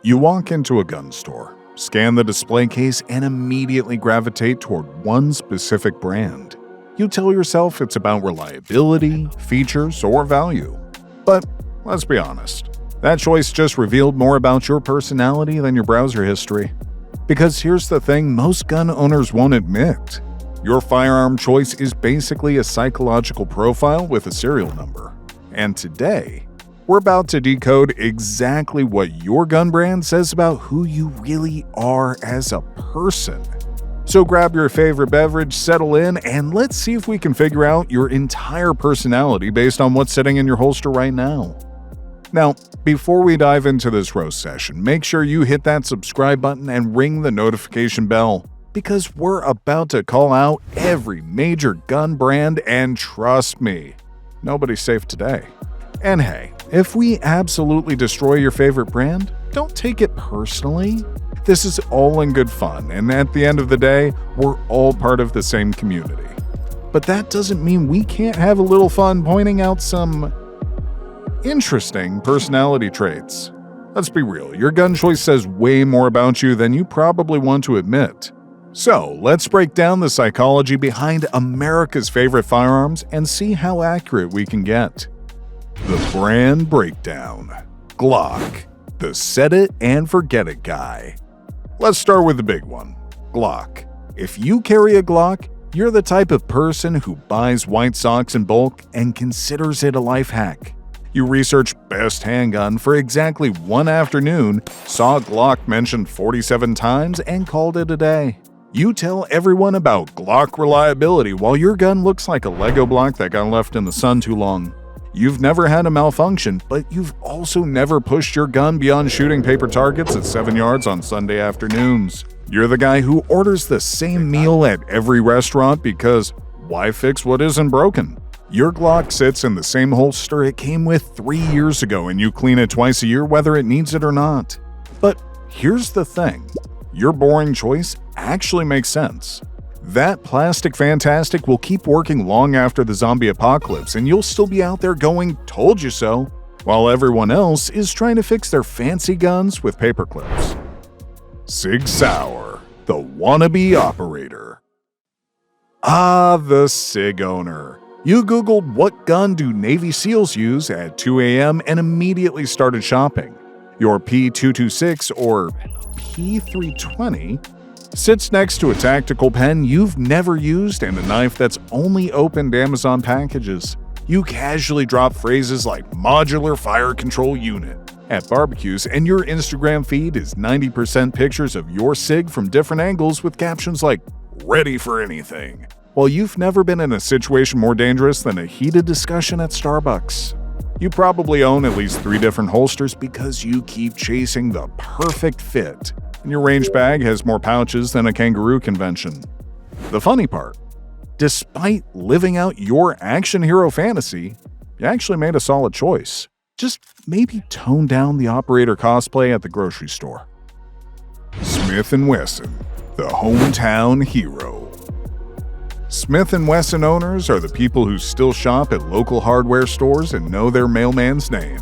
You walk into a gun store, scan the display case, and immediately gravitate toward one specific brand. You tell yourself it's about reliability, features, or value. But let's be honest, that choice just revealed more about your personality than your browser history. Because here's the thing most gun owners won't admit. Your firearm choice is basically a psychological profile with a serial number. And today, we're about to decode exactly what your gun brand says about who you really are as a person. So grab your favorite beverage, settle in, and let's see if we can figure out your entire personality based on what's sitting in your holster right now. Now, before we dive into this roast session, make sure you hit that subscribe button and ring the notification bell, because we're about to call out every major gun brand, and trust me, nobody's safe today. And hey, if we absolutely destroy your favorite brand, don't take it personally. This is all in good fun, and at the end of the day, we're all part of the same community. But that doesn't mean we can't have a little fun pointing out some interesting personality traits. Let's be real, your gun choice says way more about you than you probably want to admit. So, let's break down the psychology behind America's favorite firearms and see how accurate we can get. The brand breakdown. Glock, the set it and forget it guy. Let's start with the big one, Glock. If you carry a Glock, you're the type of person who buys white socks in bulk and considers it a life hack. You research best handgun for exactly one afternoon, saw Glock mentioned 47 times, and called it a day. You tell everyone about Glock reliability while your gun looks like a Lego block that got left in the sun too long. You've never had a malfunction, but you've also never pushed your gun beyond shooting paper targets at 7 yards on Sunday afternoons. You're the guy who orders the same meal at every restaurant because why fix what isn't broken? Your Glock sits in the same holster it came with 3 years ago, and you clean it twice a year whether it needs it or not. But here's the thing, your boring choice actually makes sense. That plastic fantastic will keep working long after the zombie apocalypse, and you'll still be out there going, "Told you so," while everyone else is trying to fix their fancy guns with paper clips. Sig Sauer, the wannabe operator. Ah, the SIG owner. You Googled what gun do Navy SEALs use at 2 a.m. and immediately started shopping. Your P226 or P320 sits next to a tactical pen you've never used and a knife that's only opened Amazon packages. You casually drop phrases like modular fire control unit at barbecues, and your Instagram feed is 90% pictures of your SIG from different angles with captions like ready for anything. Well, you've never been in a situation more dangerous than a heated discussion at Starbucks. You probably own at least 3 different holsters because you keep chasing the perfect fit, and your range bag has more pouches than a kangaroo convention. The funny part, despite living out your action hero fantasy, you actually made a solid choice. Just maybe tone down the operator cosplay at the grocery store. Smith & Wesson, the hometown hero. Smith & Wesson owners are the people who still shop at local hardware stores and know their mailman's name.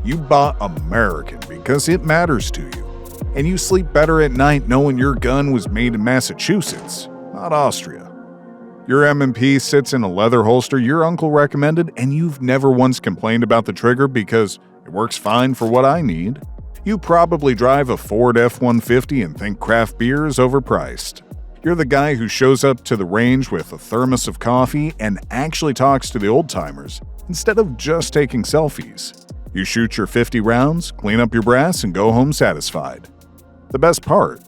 You bought American because it matters to you, and you sleep better at night knowing your gun was made in Massachusetts, not Austria. Your M&P sits in a leather holster your uncle recommended, and you've never once complained about the trigger because it works fine for what I need. You probably drive a Ford F-150 and think craft beer is overpriced. You're the guy who shows up to the range with a thermos of coffee and actually talks to the old-timers instead of just taking selfies. You shoot your 50 rounds, clean up your brass, and go home satisfied. The best part,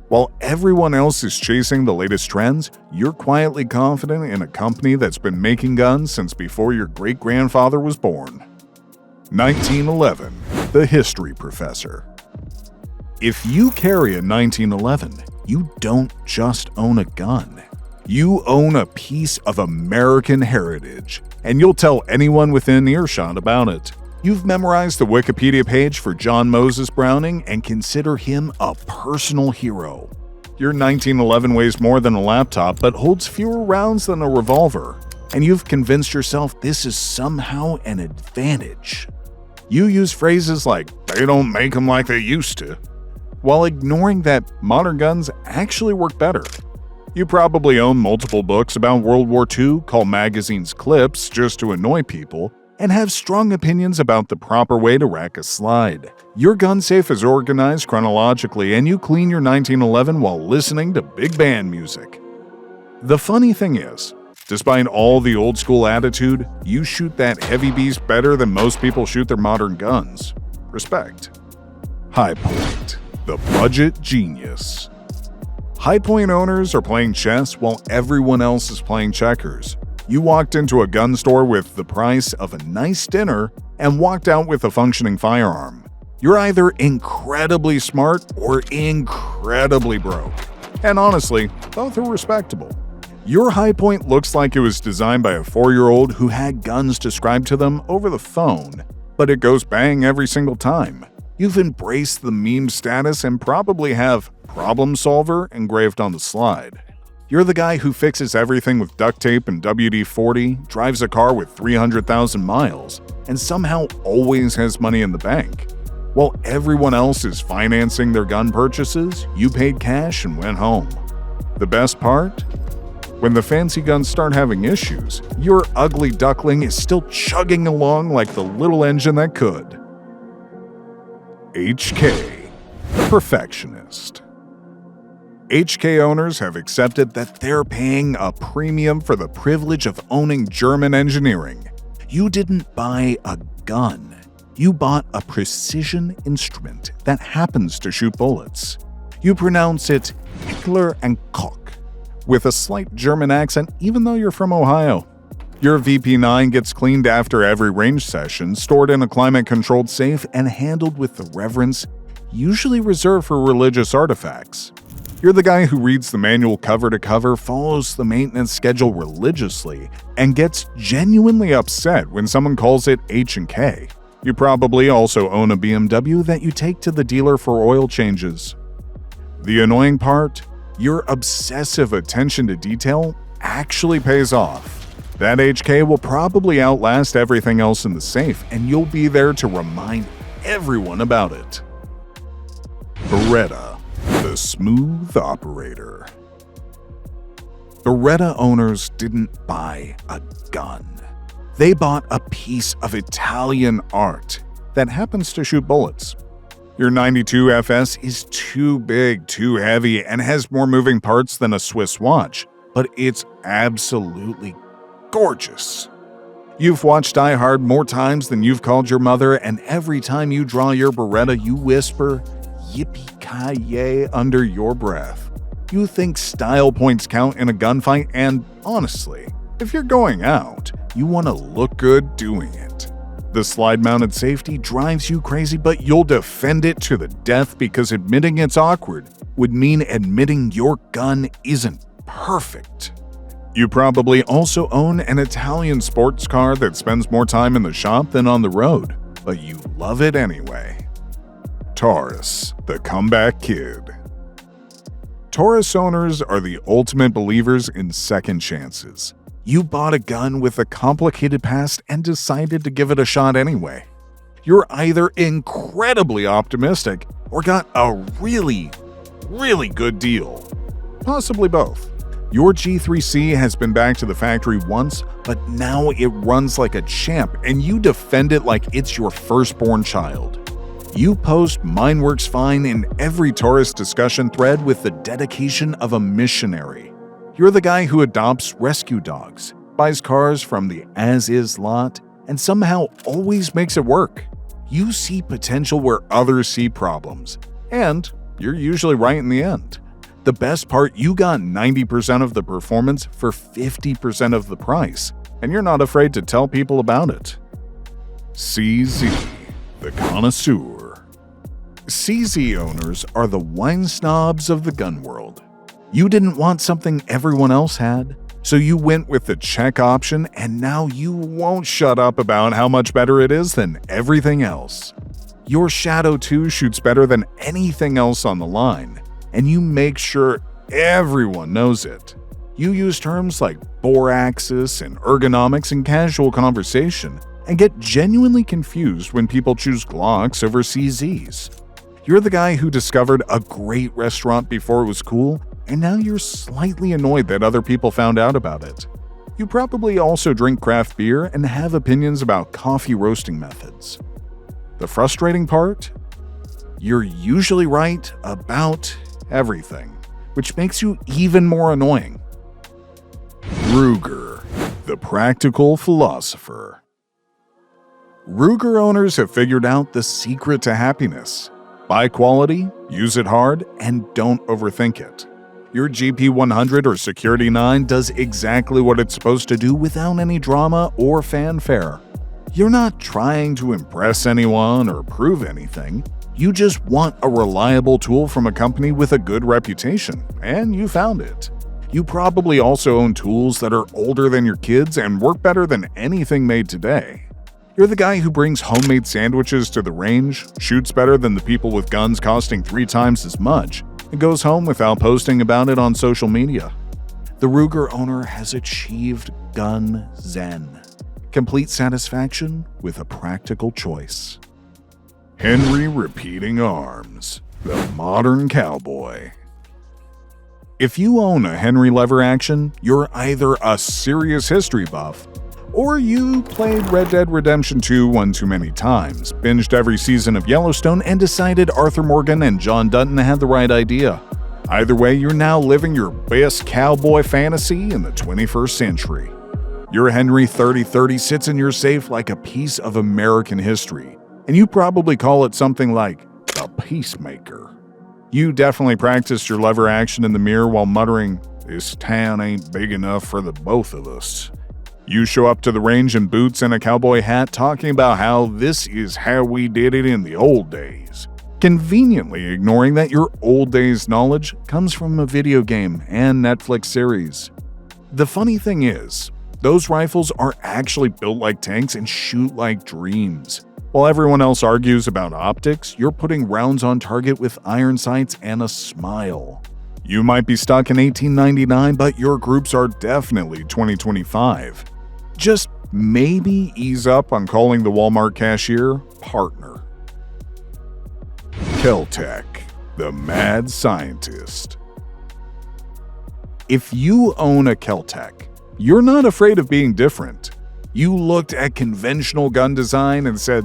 while everyone else is chasing the latest trends, you're quietly confident in a company that's been making guns since before your great-grandfather was born. 1911, the history professor. If you carry a 1911, you don't just own a gun. You own a piece of American heritage, and you'll tell anyone within earshot about it. You've memorized the Wikipedia page for John Moses Browning and consider him a personal hero. Your 1911 weighs more than a laptop but holds fewer rounds than a revolver, and you've convinced yourself this is somehow an advantage. You use phrases like, "they don't make them like they used to," while ignoring that modern guns actually work better. You probably own multiple books about World War II, call magazines clips just to annoy people, and have strong opinions about the proper way to rack a slide. Your gun safe is organized chronologically, and you clean your 1911 while listening to big band music. The funny thing is, despite all the old school attitude, you shoot that heavy beast better than most people shoot their modern guns. Respect. High Point, the budget genius. High Point owners are playing chess while everyone else is playing checkers. You walked into a gun store with the price of a nice dinner and walked out with a functioning firearm. You're either incredibly smart or incredibly broke. And honestly, both are respectable. Your High Point looks like it was designed by a 4-year-old who had guns described to them over the phone, but it goes bang every single time. You've embraced the meme status and probably have Problem Solver engraved on the slide. You're the guy who fixes everything with duct tape and WD-40, drives a car with 300,000 miles, and somehow always has money in the bank. While everyone else is financing their gun purchases, you paid cash and went home. The best part? When the fancy guns start having issues, your ugly duckling is still chugging along like the little engine that could. HK, the Perfectionist. HK owners have accepted that they're paying a premium for the privilege of owning German engineering. You didn't buy a gun. You bought a precision instrument that happens to shoot bullets. You pronounce it Hickler and Koch, with a slight German accent even though you're from Ohio. Your VP9 gets cleaned after every range session, stored in a climate-controlled safe, and handled with the reverence usually reserved for religious artifacts. You're the guy who reads the manual cover to cover, follows the maintenance schedule religiously, and gets genuinely upset when someone calls it H&K. You probably also own a BMW that you take to the dealer for oil changes. The annoying part? Your obsessive attention to detail actually pays off. That HK will probably outlast everything else in the safe, and you'll be there to remind everyone about it. Beretta, the smooth operator. Beretta owners didn't buy a gun. They bought a piece of Italian art that happens to shoot bullets. Your 92 FS is too big, too heavy, and has more moving parts than a Swiss watch, but it's absolutely gorgeous. You've watched Die Hard more times than you've called your mother, and every time you draw your Beretta, you whisper, "Yippee-ki-yay" under your breath. You think style points count in a gunfight, and honestly, if you're going out, you want to look good doing it. The slide-mounted safety drives you crazy, but you'll defend it to the death because admitting it's awkward would mean admitting your gun isn't perfect. You probably also own an Italian sports car that spends more time in the shop than on the road, but you love it anyway. Taurus, the comeback kid. Taurus owners are the ultimate believers in second chances. You bought a gun with a complicated past and decided to give it a shot anyway. You're either incredibly optimistic or got a really good deal. Possibly both. Your G3C has been back to the factory once, but now it runs like a champ and you defend it like it's your firstborn child. You post "Mine works fine" in every Taurus discussion thread with the dedication of a missionary. You're the guy who adopts rescue dogs, buys cars from the as-is lot, and somehow always makes it work. You see potential where others see problems, and you're usually right in the end. The best part, you got 90% of the performance for 50% of the price, and you're not afraid to tell people about it. CZ, the Connoisseur. CZ owners are the wine snobs of the gun world. You didn't want something everyone else had, so you went with the check option, and now you won't shut up about how much better it is than everything else. Your Shadow 2 shoots better than anything else on the line, and you make sure everyone knows it. You use terms like bore axis and ergonomics in casual conversation, and get genuinely confused when people choose Glocks over CZs. You're the guy who discovered a great restaurant before it was cool, and now you're slightly annoyed that other people found out about it. You probably also drink craft beer and have opinions about coffee roasting methods. The frustrating part? You're usually right about everything, which makes you even more annoying. Ruger, the practical philosopher. Ruger owners have figured out the secret to happiness. Buy quality, use it hard, and don't overthink it. Your GP100 or Security 9 does exactly what it's supposed to do without any drama or fanfare. You're not trying to impress anyone or prove anything. You just want a reliable tool from a company with a good reputation, and you found it. You probably also own tools that are older than your kids and work better than anything made today. You're the guy who brings homemade sandwiches to the range, shoots better than the people with guns costing 3 times as much, and goes home without posting about it on social media. The Ruger owner has achieved gun zen. Complete satisfaction with a practical choice. Henry Repeating Arms, the modern cowboy. If you own a Henry lever action, you're either a serious history buff, or you played Red Dead Redemption 2 one too many times, binged every season of Yellowstone, and decided Arthur Morgan and John Dutton had the right idea. Either way, you're now living your best cowboy fantasy in the 21st century. Your Henry 3030 sits in your safe like a piece of American history, and you probably call it something like a peacemaker. You definitely practiced your lever action in the mirror while muttering, "This town ain't big enough for the both of us." You show up to the range in boots and a cowboy hat talking about how this is how we did it in the old days, conveniently ignoring that your old days knowledge comes from a video game and Netflix series. The funny thing is, those rifles are actually built like tanks and shoot like dreams. While everyone else argues about optics, you're putting rounds on target with iron sights and a smile. You might be stuck in 1899, but your groups are definitely 2025. Just maybe ease up on calling the Walmart cashier partner. Kel-Tec, the mad scientist. If you own a Kel-Tec, you're not afraid of being different. You looked at conventional gun design and said,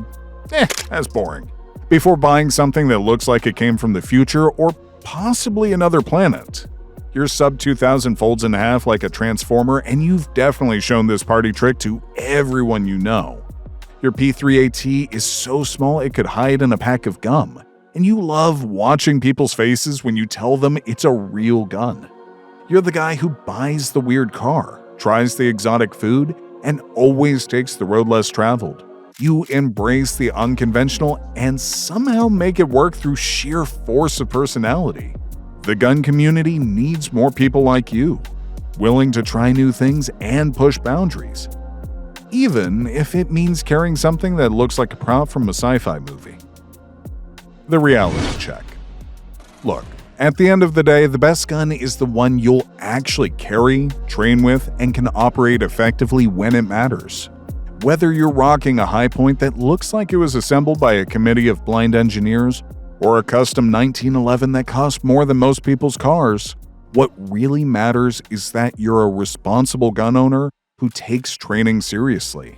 that's boring, before buying something that looks like it came from the future or possibly another planet. Your sub 2000 folds in half like a transformer, and you've definitely shown this party trick to everyone you know. Your P3AT is so small it could hide in a pack of gum, and you love watching people's faces when you tell them it's a real gun. You're the guy who buys the weird car, tries the exotic food, and always takes the road less traveled. You embrace the unconventional and somehow make it work through sheer force of personality. The gun community needs more people like you, willing to try new things and push boundaries, even if it means carrying something that looks like a prop from a sci-fi movie. The reality check. Look, at the end of the day, the best gun is the one you'll actually carry, train with, and can operate effectively when it matters. Whether you're rocking a high point that looks like it was assembled by a committee of blind engineers, or a custom 1911 that costs more than most people's cars, what really matters is that you're a responsible gun owner who takes training seriously.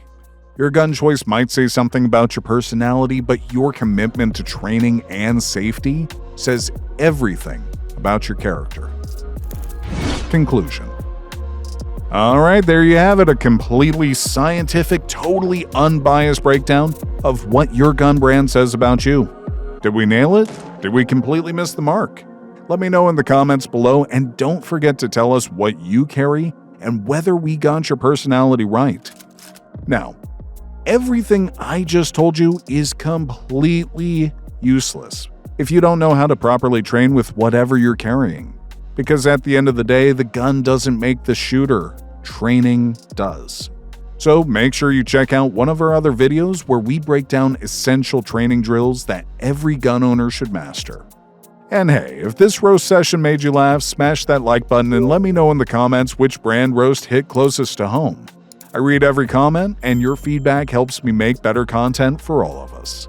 Your gun choice might say something about your personality, but your commitment to training and safety says everything about your character. Conclusion. Alright, there you have it, a completely scientific, totally unbiased breakdown of what your gun brand says about you. Did we nail it? Did we completely miss the mark? Let me know in the comments below, and don't forget to tell us what you carry and whether we got your personality right. Now, everything I just told you is completely useless if you don't know how to properly train with whatever you're carrying. Because at the end of the day, the gun doesn't make the shooter, training does. So make sure you check out one of our other videos where we break down essential training drills that every gun owner should master. And hey, if this roast session made you laugh, smash that like button and let me know in the comments which brand roast hit closest to home. I read every comment, and your feedback helps me make better content for all of us.